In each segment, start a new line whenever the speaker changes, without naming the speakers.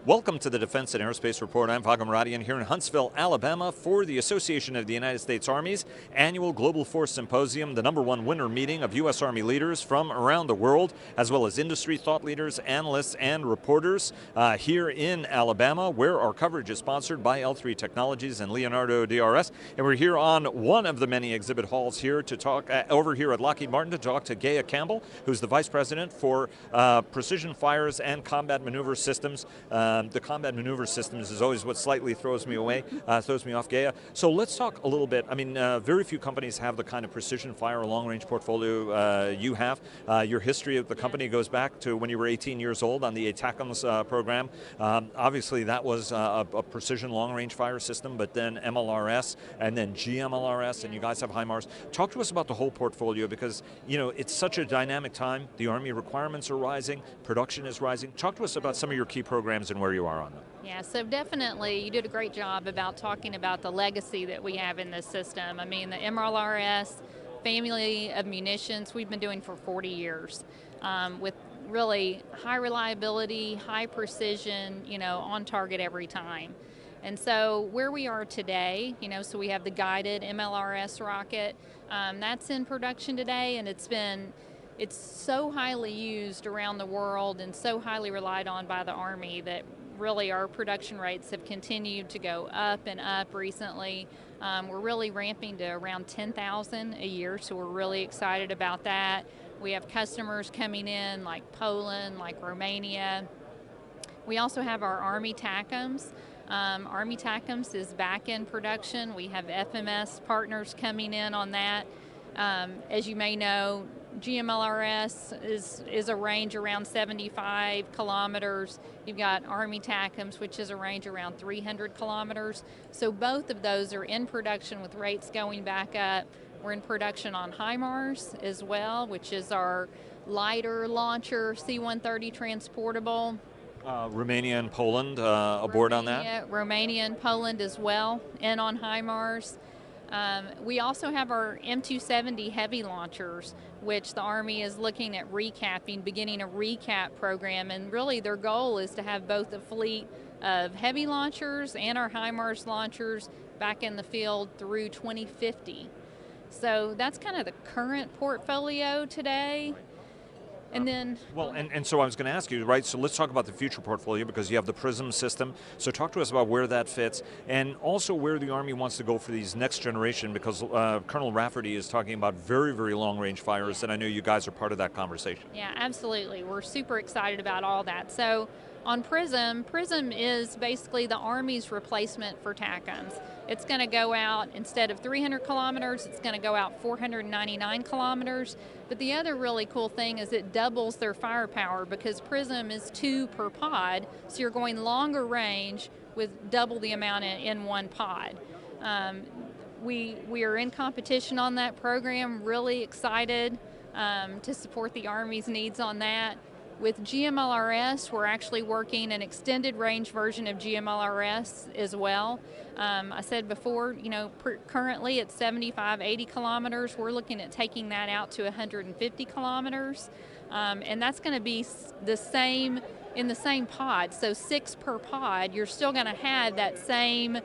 Welcome to the Defense and Aerospace Report. I'm Vago Muradian here in Huntsville, Alabama for the Association of the United States Army's annual Global Force Symposium, the #1 winter meeting of U.S. Army leaders from around the world, as well as industry thought leaders, analysts, and reporters here in Alabama, where our coverage is sponsored by L3 Technologies and Leonardo DRS. And we're here on one of the many exhibit halls here to talk, over here at Lockheed Martin, to talk to Campbell, who's the Vice President for Precision Fires and Combat Maneuver Systems. The combat maneuver systems is always what slightly throws me off, Gaia. So let's talk a little bit. I mean, very few companies have the kind of precision fire long-range portfolio you have. Your history of the company goes back to when you were 18 years old on the ATACMS program. Obviously, that was a precision long-range fire system, but then MLRS and then GMLRS, and you guys have HIMARS. Talk to us about the whole portfolio because, you know, it's such a dynamic time. The Army requirements are rising, production is rising. Talk to us about some of your key programs and where you are on them.
Yeah, so definitely you did a great job about talking about the legacy that we have in this system. I mean, the MLRS family of munitions we've been doing for 40 years with really high reliability, high precision, you know, on target every time. And so where we are today, you know, so we have the guided MLRS rocket, that's in production today, and it's so highly used around the world and so highly relied on by the Army that really our production rates have continued to go up and up recently. We're really ramping to around 10,000 a year, so we're really excited about that. We have customers coming in like Poland, like Romania. We also have our Army TACMS. Army TACMS is back in production. We have FMS partners coming in on that. As you may know, GMLRS is a range around 75 kilometers. You've got Army TACMS, which is a range around 300 kilometers. So both of those are in production with rates going back up. We're in production on HIMARS as well, which is our lighter launcher, C-130 transportable.
Romania and Poland aboard on that?
Romania and Poland as well, and on HIMARS. We also have our M270 heavy launchers, which the Army is looking at beginning a recap program, and really their goal is to have both a fleet of heavy launchers and our HIMARS launchers back in the field through 2050. So that's kind of the current portfolio today. And then,
and so I was going to ask you, right, so let's talk about the future portfolio because you have the PRISM system. So talk to us about where that fits and also where the Army wants to go for these next generation because Colonel Rafferty is talking about very, very long-range fires, and I know you guys are part of that conversation.
Yeah, absolutely. We're super excited about all that. So on PRISM is basically the Army's replacement for TACMS. It's going to go out, instead of 300 kilometers, it's going to go out 499 kilometers. But the other really cool thing is it doubles their firepower because PRISM is 2 per pod, so you're going longer range with double the amount in one pod. We are in competition on that program, really excited to support the Army's needs on that. With GMLRS, we're actually working an extended range version of GMLRS as well. I said before, you know, currently it's 75, 80 kilometers. We're looking at taking that out to 150 kilometers. And that's going to be the same in the same pod. So 6 per pod, you're still going to have that same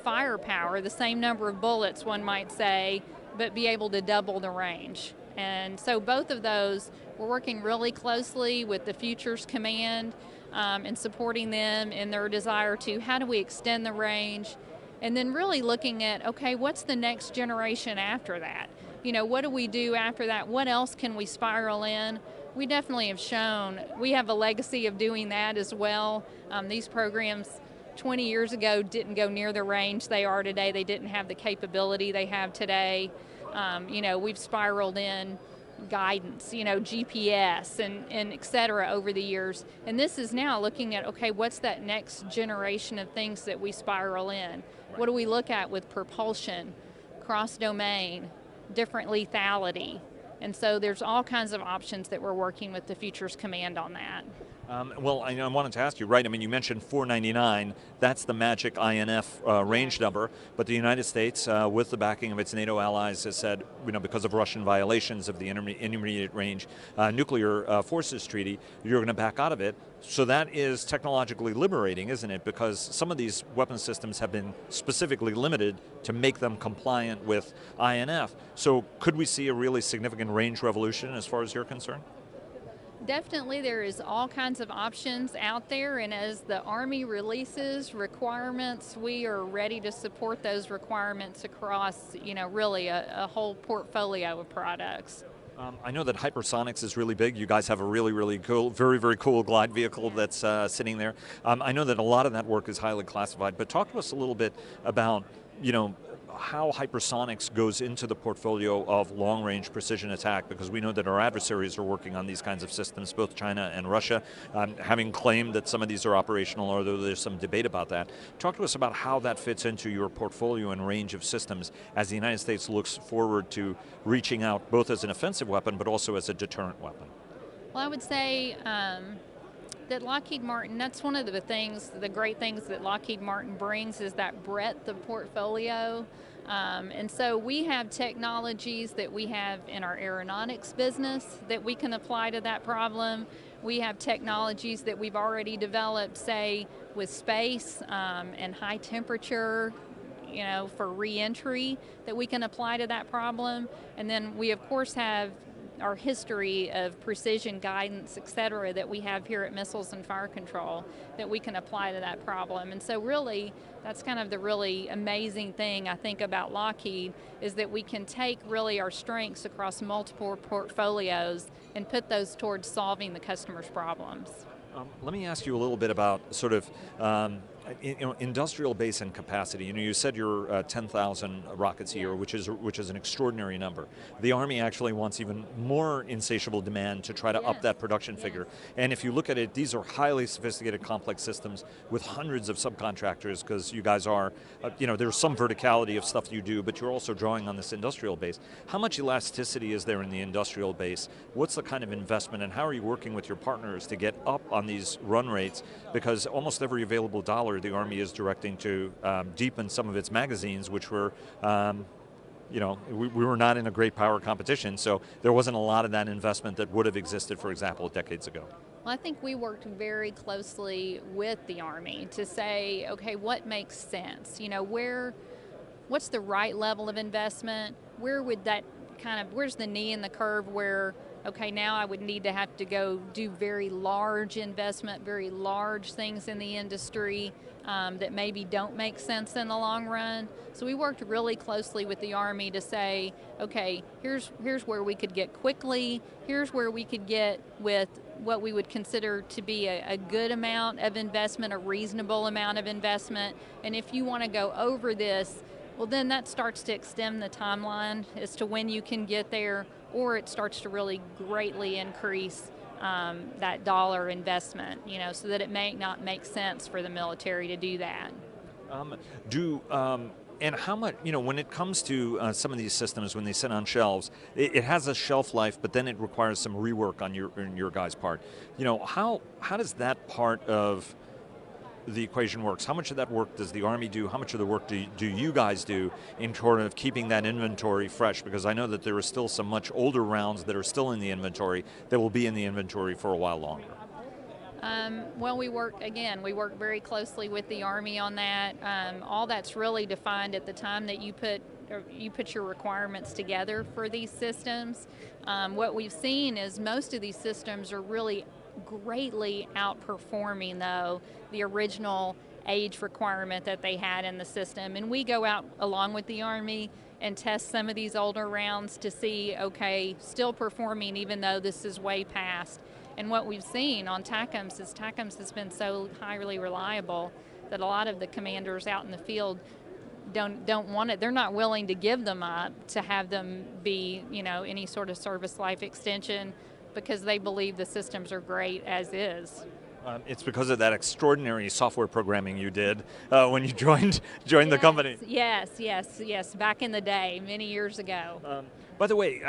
firepower, the same number of bullets, one might say, but be able to double the range. And so both of those, we're working really closely with the Futures Command and supporting them in their desire to how do we extend the range, and then really looking at, okay, what's the next generation after that? You know, what do we do after that? What else can we spiral in? We definitely have shown, we have a legacy of doing that as well. These programs 20 years ago didn't go near the range they are today. They didn't have the capability they have today. You know, we've spiraled in guidance, you know, GPS and et cetera over the years. And this is now looking at, okay, what's that next generation of things that we spiral in? What do we look at with propulsion, cross-domain, different lethality? And so there's all kinds of options that we're working with the Futures Command on that.
Well, I wanted to ask you, right? I mean, you mentioned 499. That's the magic INF range number. But the United States, with the backing of its NATO allies, has said, because of Russian violations of the Intermediate Range Nuclear Forces Treaty, you're going to back out of it. So that is technologically liberating, isn't it? Because some of these weapon systems have been specifically limited to make them compliant with INF. So could we see a really significant range revolution as far as you're concerned?
Definitely, there is all kinds of options out there, and as the Army releases requirements, we are ready to support those requirements across, really a whole portfolio of products.
I know that hypersonics is really big. You guys have a really, really cool, very, very cool glide vehicle that's sitting there. I know that a lot of that work is highly classified, but talk to us a little bit about, how hypersonics goes into the portfolio of long-range precision attack, because we know that our adversaries are working on these kinds of systems, both China and Russia, having claimed that some of these are operational, although there's some debate about that. Talk to us about how that fits into your portfolio and range of systems as the United States looks forward to reaching out both as an offensive weapon, but also as a deterrent weapon.
Well, I would say that Lockheed Martin, that's one of the great things that Lockheed Martin brings is that breadth of portfolio. And so we have technologies that we have in our aeronautics business that we can apply to that problem. We have technologies that we've already developed, say, with space and high temperature, for re-entry that we can apply to that problem. And then we, of course, have our history of precision guidance, et cetera, that we have here at Missiles and Fire Control that we can apply to that problem. And so really, that's kind of the really amazing thing I think about Lockheed is that we can take really our strengths across multiple portfolios and put those towards solving the customer's problems.
Let me ask you a little bit about sort of industrial base and capacity. You said you're 10,000 rockets a year, which is an extraordinary number. The Army actually wants even more insatiable demand to try to up that production figure. And if you look at it, these are highly sophisticated, complex systems with hundreds of subcontractors, because you guys are, there's some verticality of stuff you do, but you're also drawing on this industrial base. How much elasticity is there in the industrial base? What's the kind of investment, and how are you working with your partners to get up on these run rates? Because almost every available dollar the Army is directing to deepen some of its magazines, which were, we were not in a great power competition, so there wasn't a lot of that investment that would have existed, for example, decades ago.
Well, I think we worked very closely with the Army to say, okay, what makes sense? What's the right level of investment? Where would that where's the knee in the curve where, okay, now I would need to have to go do very large investment, very large things in the industry that maybe don't make sense in the long run. So we worked really closely with the Army to say, okay, here's where we could get quickly, here's where we could get with what we would consider to be a good amount of investment, a reasonable amount of investment, and if you want to go over this, well, then that starts to extend the timeline as to when you can get there, or it starts to really greatly increase that dollar investment, so that it may not make sense for the military to do that.
And how much, when it comes to some of these systems, when they sit on shelves, it has a shelf life, but then it requires some rework on your guys' part. How does that part of the equation works? How much of that work does the Army do? How much of the work do you guys do in terms of keeping that inventory fresh? Because I know that there are still some much older rounds that are still in the inventory that will be in the inventory for a while longer.
Well, we work very closely with the Army on that. All that's really defined at the time that you put your requirements together for these systems. What we've seen is most of these systems are really greatly outperforming, though, the original age requirement that they had in the system. And we go out along with the Army and test some of these older rounds to see, okay, still performing even though this is way past. And what we've seen on TACMs is TACMs has been so highly reliable that a lot of the commanders out in the field don't want it. They're not willing to give them up to have them be, any sort of service life extension, because they believe the systems are great as is.
It's because of that extraordinary software programming you did when you joined the company.
Yes, back in the day, many years ago.
By the way,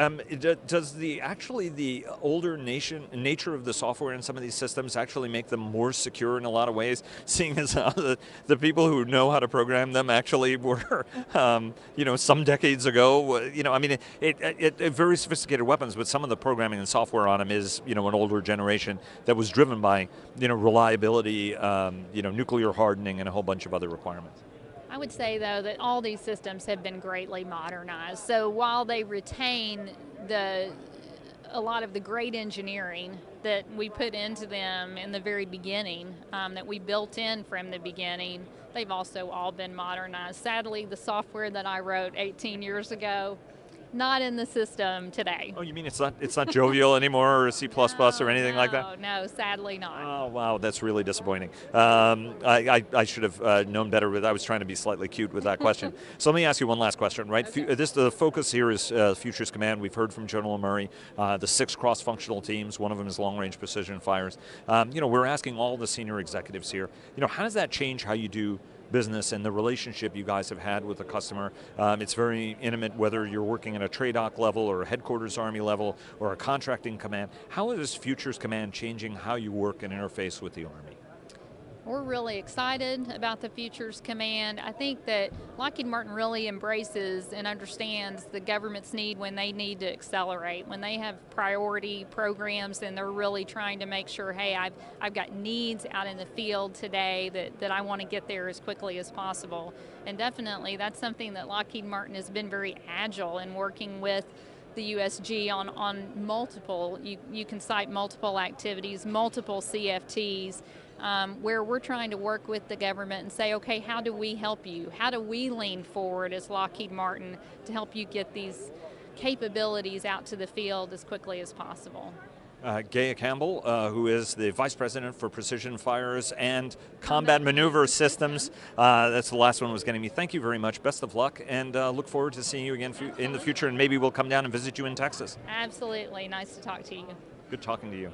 does the older nature of the software in some of these systems actually make them more secure in a lot of ways? Seeing as the people who know how to program them actually were, some decades ago. I mean, it very sophisticated weapons, but some of the programming and software on them is, an older generation that was driven by, reliability, nuclear hardening, and a whole bunch of other requirements.
I would say, though, that all these systems have been greatly modernized. So while they retain a lot of the great engineering that we put into them in the very beginning, that we built in from the beginning, they've also all been modernized. Sadly, the software that I wrote 18 years ago, not in the system today.
Oh, you mean it's not Jovial anymore, or C++ or anything like that?
No, sadly not.
Oh, wow, that's really disappointing. I should have known better, but I was trying to be slightly cute with that question. So let me ask you one last question, right?
Okay.
The focus here is Futures Command. We've heard from General Murray, the 6 cross-functional teams. One of them is long-range precision fires. We're asking all the senior executives here, how does that change how you do business and the relationship you guys have had with the customer? It's very intimate, whether you're working at a TRADOC level or a headquarters Army level or a contracting command. How is Futures Command changing how you work and interface with the Army?
We're really excited about the Futures Command. I think that Lockheed Martin really embraces and understands the government's need when they need to accelerate, when they have priority programs and they're really trying to make sure, hey, I've got needs out in the field today that I want to get there as quickly as possible. And definitely that's something that Lockheed Martin has been very agile in working with the USG on multiple, you can cite multiple activities, multiple CFTs, where we're trying to work with the government and say, okay, how do we help you? How do we lean forward as Lockheed Martin to help you get these capabilities out to the field as quickly as possible?
Campbell, who is the Vice President for Precision Fires and Combat Maneuver Systems. That's the last one was getting me. Thank you very much. Best of luck, and look forward to seeing you again in the future, and maybe we'll come down and visit you in Texas.
Absolutely. Nice to talk to you.
Good talking to you.